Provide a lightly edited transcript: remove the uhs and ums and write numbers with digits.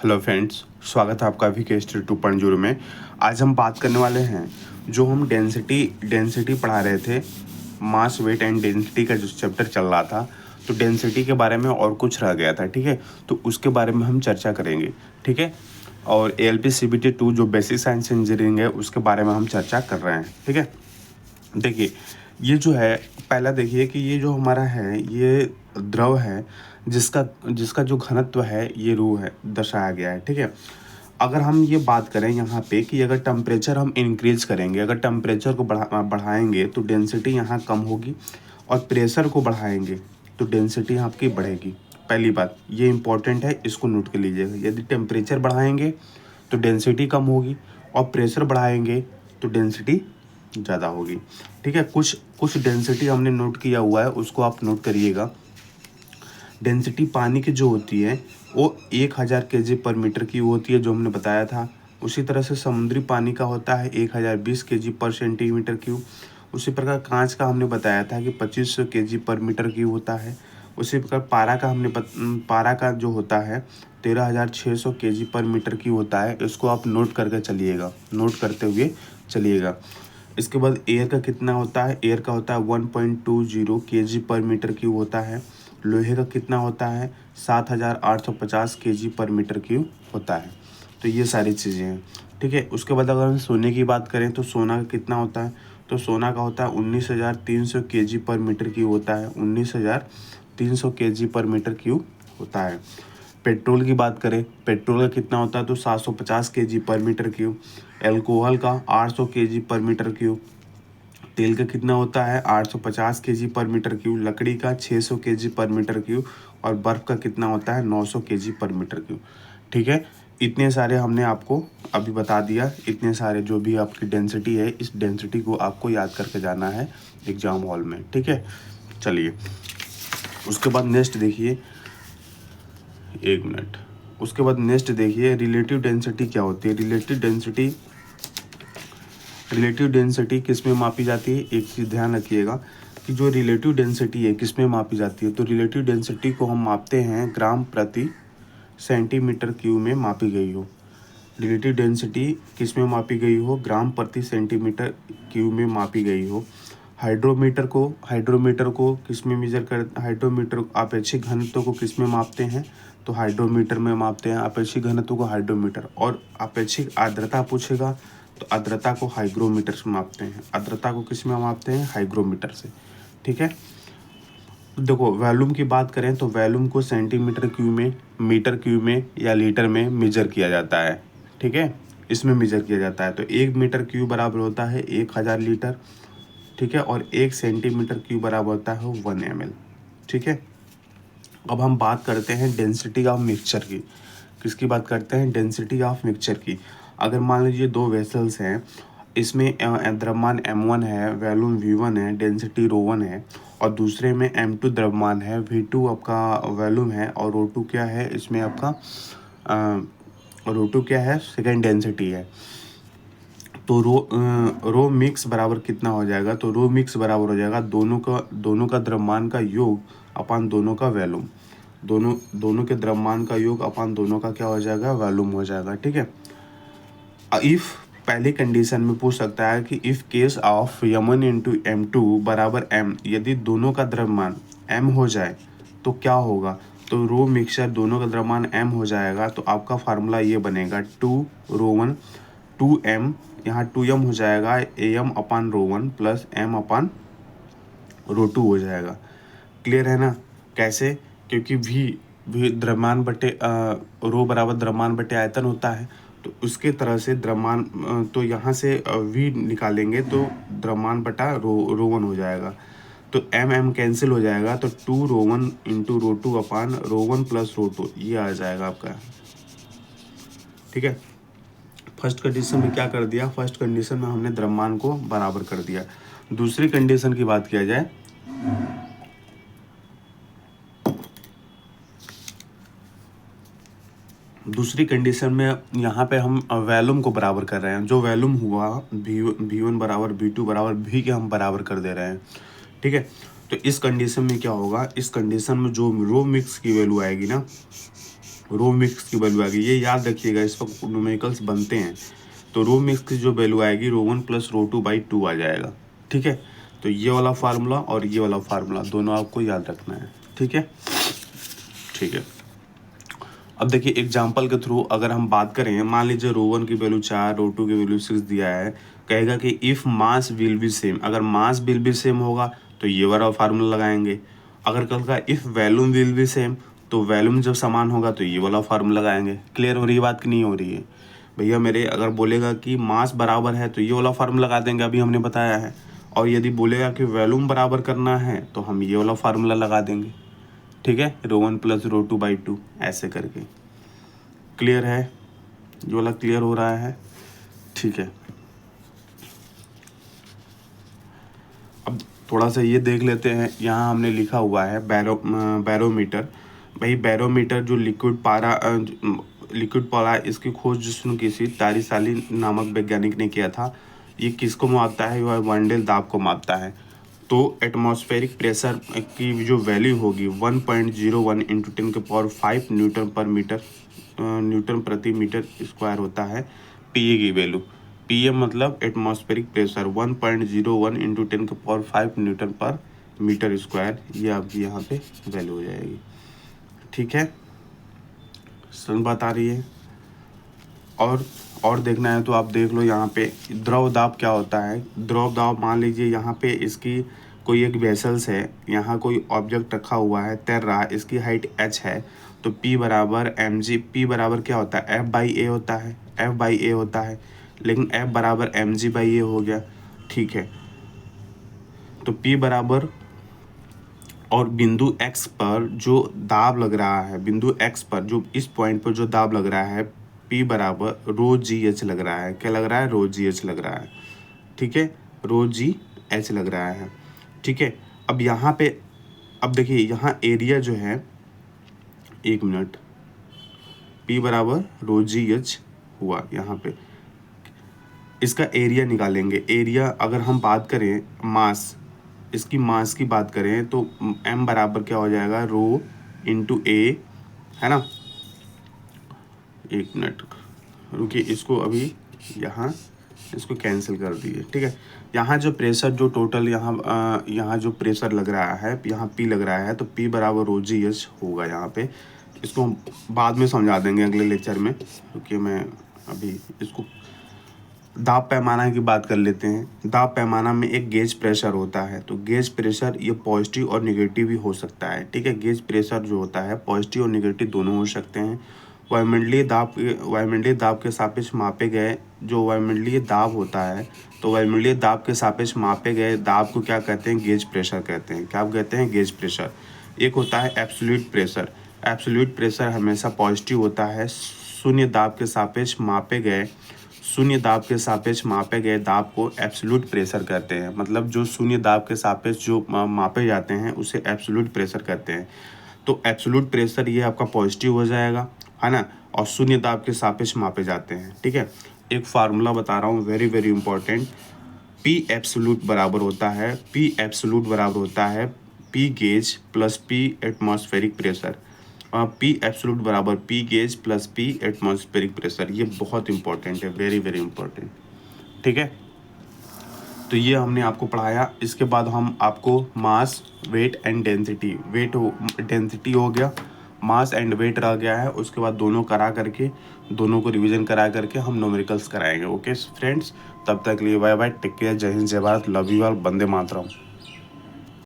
Hello friends, स्वागत है आपका वी के हिस्ट्री 2.0 में। आज हम बात करने वाले हैं, जो हम डेंसिटी पढ़ा रहे थे, मास वेट एंड डेंसिटी का जो चैप्टर चल रहा था, तो डेंसिटी के बारे में और कुछ रह गया था। ठीक है, तो उसके बारे में हम चर्चा करेंगे। ठीक है, और ALP CBT 2 जो बेसिक साइंस इंजीनियरिंग है, उसके बारे में हम चर्चा कर रहे हैं। ठीक है, देखिए ये जो है, पहला देखिए कि ये जो हमारा है, ये द्रव है जिसका जिसका जो घनत्व है ये रू है, दर्शाया गया है। ठीक है, अगर हम ये बात करें यहाँ पे कि अगर टेम्परेचर हम इंक्रीज करेंगे, अगर टेम्परेचर को बढ़ाएंगे तो डेंसिटी यहाँ कम होगी, और प्रेशर को बढ़ाएंगे तो डेंसिटी आपकी बढ़ेगी। पहली बात ये इंपॉर्टेंट है, इसको नोट कर लीजिएगा। यदि टेम्परेचर बढ़ाएंगे तो डेंसिटी कम होगी, और प्रेशर बढ़ाएंगे तो डेंसिटी ज़्यादा होगी। ठीक है, कुछ डेंसिटी हमने नोट किया हुआ है, उसको आप नोट करिएगा। डेंसिटी पानी की जो होती है वो 1000 kg पर मीटर की होती है, जो हमने बताया था। उसी तरह से समुद्री पानी का होता है 1020 kg पर सेंटीमीटर क्यूब। उसी प्रकार कांच का हमने बताया था कि 2500 kg पर मीटर क्यूब होता है। उसी प्रकार पारा का जो होता है 13600 kg पर मीटर क्यूब होता है। इसको आप नोट करके चलिएगा, नोट करते हुए चलिएगा। इसके बाद एयर का कितना होता है, एयर का होता है 1.20 kg पर मीटर क्यूब होता है। लोहे का कितना होता है 7850 kg पर मीटर क्यूब होता है। तो ये सारी चीज़ें हैं। ठीक है, उसके बाद अगर हम सोने की बात करें तो सोना का कितना होता है, तो सोना का होता है 19300 kg पर मीटर क्यूब होता है। 19300 kg पर मीटर क्यूब होता है। पेट्रोल की बात करें, पेट्रोल का कितना होता है तो 750 kg पर मीटर क्यूब। एल्कोहल का 800 kg पर मीटर क्यूब। तेल का कितना होता है 850 kg पर मीटर क्यूब। लकड़ी का 600 kg पर मीटर क्यूब। और बर्फ़ का कितना होता है 900 kg पर मीटर क्यूब। ठीक है, इतने सारे हमने आपको अभी बता दिया। इतने सारे जो भी आपकी डेंसिटी है, इस डेंसिटी को आपको याद करके जाना है एग्ज़ाम हॉल में। ठीक है, चलिए उसके बाद नेक्स्ट देखिए, एक मिनट। उसके बाद नेक्स्ट देखिए, रिलेटिव डेंसिटी क्या होती है। रिलेटिव डेंसिटी किस में मापी जाती है, एक चीज़ ध्यान रखिएगा कि जो रिलेटिव डेंसिटी है किस में मापी जाती है, तो रिलेटिव डेंसिटी को हम मापते हैं ग्राम प्रति सेंटीमीटर क्यूब में मापी गई हो। रिलेटिव डेंसिटी किस में मापी गई हो, ग्राम प्रति सेंटीमीटर क्यूब में मापी गई हो। हाइड्रोमीटर को किस में मेजर कर, हाइड्रोमीटर आपेक्षिक घनत्व को किस में मापते हैं, तो हाइड्रोमीटर में मापते हैं आपेक्षिक घनत्व को, हाइड्रोमीटर। और आपेक्षिक आर्द्रता पूछेगा तो आर्द्रता को हाइग्रोमीटर से मापते हैं। आर्द्रता को किस में मापते हैं, हाइग्रोमीटर से। ठीक है, देखो वॉल्यूम की बात करें तो वॉल्यूम को सेंटीमीटर क्यूब में, मीटर क्यूब में या लीटर में मेजर किया जाता है। ठीक है, इसमें मेजर किया जाता है। तो 1 मीटर क्यूब बराबर होता है 1000 लीटर। ठीक है, और 1 सेंटीमीटर क्यूब बराबर होता है 1 ml। ठीक है, अब हम बात करते हैं डेंसिटी ऑफ मिक्सचर की। किसकी बात करते हैं, डेंसिटी ऑफ मिक्सचर की। अगर मान लीजिए दो वेसल्स हैं, इसमें द्रव्यमान m1 है, वॉल्यूम v1 है, डेंसिटी ρ1 है, और दूसरे में m2 द्रव्यमान है, v2 आपका वॉल्यूम है, और ρ2 क्या है, इसमें आपका ρ2 क्या है, सेकेंड डेंसिटी है। तो रो मिक्स बराबर कितना हो जाएगा, तो रो मिक्स बराबर हो जाएगा दोनों का द्रव्यमान का योग अपान दोनों का वॉल्यूम। दोनों के द्रव्यमान का योग अपान दोनों का क्या हो जाएगा, वॉल्यूम हो जाएगा। ठीक है, इफ़ पहले कंडीशन में पूछ सकता है कि if case of m1 into m2 बराबर m, यदि दोनों का द्रव्यमान m हो जाए तो क्या होगा, तो रो मिक्सचर दोनों का द्रव्यमान m हो जाएगा, तो आपका फार्मूला ये बनेगा 2ρ1 2m, यहाँ 2m हो जाएगा am अपान ρ1 प्लस m अपान ρ2 हो जाएगा। क्लियर है ना, कैसे, क्योंकि भी द्रव्यमान बटे रो बराबर द्रव्यमान बटे आयतन होता है, तो उसके तरह से द्रव्यमान, तो यहाँ से v निकालेंगे तो द्रव्यमान बटा ρ1 हो जाएगा। तो m कैंसिल हो जाएगा, तो 2ρ1 इंटू ρ2 अपान ρ1 प्लस ρ2 ये आ जाएगा आपका। ठीक है, फर्स्ट कंडीशन में क्या कर दिया, फर्स्ट कंडीशन में हमने द्रव्यमान को बराबर कर दिया। दूसरी कंडीशन की बात किया जाए, दूसरी कंडीशन में यहाँ पे हम वॉल्यूम को बराबर कर रहे हैं। जो वॉल्यूम हुआ v1 बराबर v2 बराबर v के हम बराबर कर दे रहे हैं। ठीक है, तो इस कंडीशन में क्या होगा, इस कंडीशन में जो रो मिक्स की वैल्यू आएगी ना, रो मिक्स की वैल्यू आएगी। ये याद रखिएगा, इस वक्त न्यूमेरिकल्स बनते हैं तो रो मिक्स की जो वैल्यू आएगी रो 1 प्लस रो 2 बाई 2 आ जाएगा। ठीक है, तो ये वाला फार्मूला और ये वाला फार्मूला दोनों आपको याद रखना है। ठीक है, ठीक है। अब देखिए एग्जाम्पल के थ्रू अगर हम बात करें, मान लीजिए रो 1 की वैल्यू 4, रो 2 की वैल्यू 6 दिया है, कहेगा कि if mass will be same, अगर मास विल बी सेम होगा तो ये वाला फार्मूला लगाएंगे। अगर कल का if volume will be same, तो वैल्यूम जब समान होगा तो ये वाला फार्मूला लगाएंगे। क्लियर हो रही है बात कि नहीं हो रही है भैया मेरे? अगर बोलेगा कि मास बराबर है तो ये वाला फार्मूला लगा देंगे, अभी हमने बताया है। और यदि बोलेगा कि वैल्यूम बराबर करना है तो हम ये वाला फार्मूला लगा देंगे। ठीक है, रो 1 प्लस रो 2 बाई 2 ऐसे करके। क्लियर है? ये वाला क्लियर हो रहा है? ठीक है। अब थोड़ा सा ये देख लेते हैं, यहाँ हमने लिखा हुआ है बैरोमीटर। भाई बैरोमीटर जो लिक्विड पारा इसकी खोज जिसने की थी तारिसाली नामक वैज्ञानिक ने किया था। ये किसको मापता है? वह वांडेल दाब को मापता है। तो एटमॉस्फेरिक प्रेशर की जो वैल्यू होगी 1.01 इंटू 10⁵ न्यूटन प्रति मीटर स्क्वायर होता है पीए की वैल्यू। पीए मतलब एटमॉस्फेरिक प्रेशर 1.01 इंटू 10⁵ न्यूटन पर मीटर स्क्वायर, ये आपकी यहाँ पे वैल्यू हो जाएगी। ठीक है, समझ बात आ रही है? और देखना है तो आप देख लो यहाँ पे द्रव दाब क्या होता है। द्रव दाब मान लीजिए यहाँ पे इसकी कोई एक वेसल्स है, यहाँ कोई ऑब्जेक्ट रखा हुआ है, तैर रहा है, इसकी हाइट h है, तो P बराबर mg। P बराबर क्या होता है? F बाई ए होता है, F बाई ए होता है, लेकिन F बराबर mg बाई ए हो गया। ठीक है, तो P बराबर, और बिंदु x पर जो दाब लग रहा है, बिंदु x पर जो इस पॉइंट पर जो दाब लग रहा है, P बराबर रो जी एच लग रहा है। क्या लग रहा है? रो जी एच लग रहा है। ठीक है, रो जी एच लग रहा है। ठीक है, अब यहाँ पे अब देखिए यहाँ एरिया जो है, 1 मिनट, P बराबर रो जी एच हुआ, यहाँ पे इसका एरिया निकालेंगे। एरिया अगर हम बात करें मास, इसकी मास की बात करें तो m बराबर क्या हो जाएगा? रो इंटू ए, है ना। 1 मिनट रुकिए, इसको अभी यहाँ इसको कैंसिल कर दिए। ठीक है, यहाँ जो प्रेशर जो टोटल यहाँ जो प्रेशर लग रहा है, यहाँ P लग रहा है, तो P बराबर रो जी एच होगा यहाँ पे। इसको हम बाद में समझा देंगे अगले लेक्चर में, क्योंकि मैं अभी इसको दाब पैमाना की बात कर लेते हैं। दाब पैमाना में एक गेज प्रेशर होता है, तो गेज प्रेशर ये पॉजिटिव और नेगेटिव भी हो सकता है। ठीक है, गेज प्रेशर जो होता है पॉजिटिव और नेगेटिव दोनों हो सकते हैं। वायुमंडलीय दाब के सापेक्ष मापे गए जो वायुमंडलीय दाब होता है, तो वायुमंडलीय दाब के सापेक्ष मापे गए दाब को क्या कहते हैं? गेज प्रेशर कहते हैं। क्या कहते हैं? Gauge pressure. एक होता है एब्सोल्यूट प्रेशर। एब्सोल्यूट प्रेशर हमेशा पॉजिटिव होता है। शून्य दाब के सापेक्ष मापे गए दाब को एब्सोल्यूट प्रेशर कहते हैं। मतलब जो शून्य दाब के सापेक्ष जो मापे जाते हैं उसे एब्सोल्यूट प्रेशर कहते हैं। तो एब्सोल्यूट प्रेशर ये आपका पॉजिटिव हो जाएगा, है ना, और शून्य दाब के सापेक्ष मापे जाते हैं। ठीक है, एक फार्मूला बता रहा हूँ, very very important. P absolute बराबर होता है P gauge plus P atmospheric pressure. P absolute बराबर P gauge plus P atmospheric pressure. ये बहुत इंपॉर्टेंट है, वेरी वेरी इंपॉर्टेंट। ठीक है, तो ये हमने आपको पढ़ाया। इसके बाद हम आपको मास, वेट एंड डेंसिटी, डेंसिटी हो गया, मास एंड वेट रह गया है, उसके बाद दोनों को रिवीजन करा करके हम न्यूमेरिकल्स कराएंगे। ओके फ्रेंड्स, तब तक लिए बाय बाय, टेक केयर, जय हिंद, जय Bharat, love you all, Vande Mataram.